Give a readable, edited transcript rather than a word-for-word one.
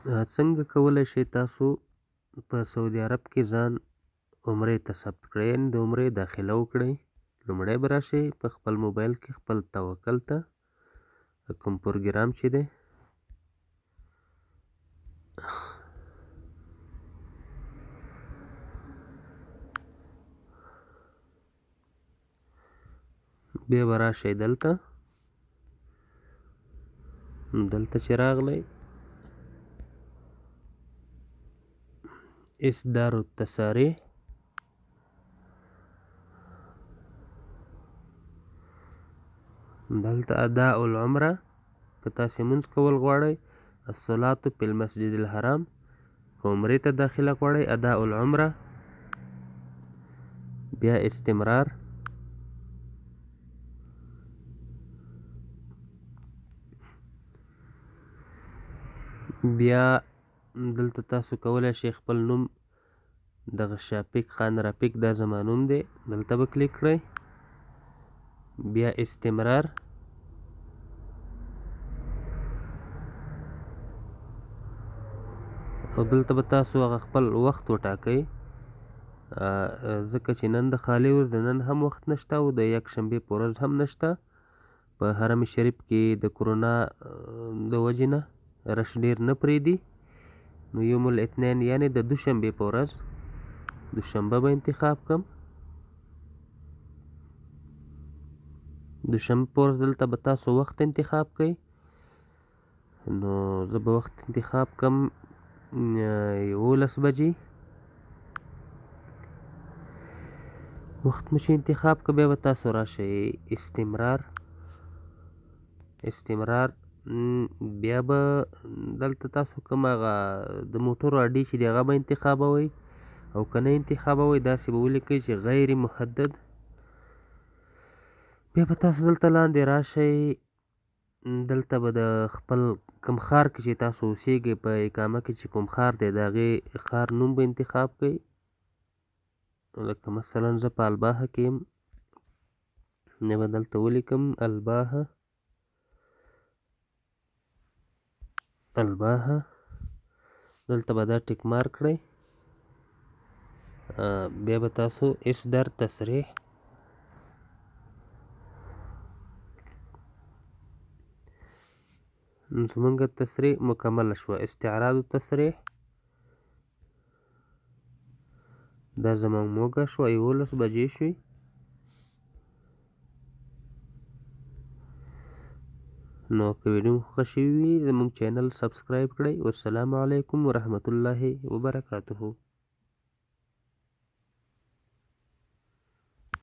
څنګه کولی شئ تاسو په سعودي عرب کې ځان عمرې ته ثبت کړئ، یعنې د عمرې داخله وکړئ؟ لومړی به راشئ په خپل موبایل کې خپل توکل ته کوم پروګرام چې دی بیا به راشئ دلته چې راغلی اصدار التصاريح دلته اداء العمره که تاسې مونځ کول غواړئ، الصلاة فی المسجد الحرام که عمرې ته داخله غواړئ، اداء العمره، بیا استمرار، بیا دلته تاسو کولی شئ خپل نوم دغه شافق خان رفیق دا زما نوم دی، دلته به کلیک کړئ، بیا استمرار، او دلته به تاسو هغه خپل وخت وټاکئ، ځکه چې نن د خالي ورځ د نن هم وخت نشته او د یکشنبې په ورځ هم نشته، په حرم شریف کې د کرونا د وجې نه رش ډېر نه پرېږدي، نو یوم الاثنین یعنې د دوشنبې په ورځ دوشنبه به انتخاب کړم. دوشنبه په ورځ دلته به تاسو وخت انتخاب کړئ، نو زه به وخت انتخاب کړم 11 بجې. وخت مو چې انتخاب کړ بیا به تاسو راشئ استمرار، بیا به دلته تاسو کوم هغه د موټرو اډې چې دي هغه به انتخابوئ، او که نه انتخابوئ داسې به ولیکئ چې غیر محدد. بیا به تاسو دلته لاندې راشئ، دلته به د خپل کوم ښار کې چې تاسو اوسیږئ په اقامه کې چې کوم ښار دی د هغې ښار نوم به انتخاب کړئ، لکه مثلا زه په الباحه کې یم، نه به دلته ولیکم الباحه، دلته به دا ټیک مارک کړئ، بیا به تاسو اصدار تصریح زمونږ تصریح مکمله شوه، استعراض التصریح دا زمونږ موږه شوه 11 بجې شوې. نو که ویډیو مو خوښه شوې وي زمونږ چینل سبسکرایب کړئ. والسلام علیکم ورحمة الله وبرکاته.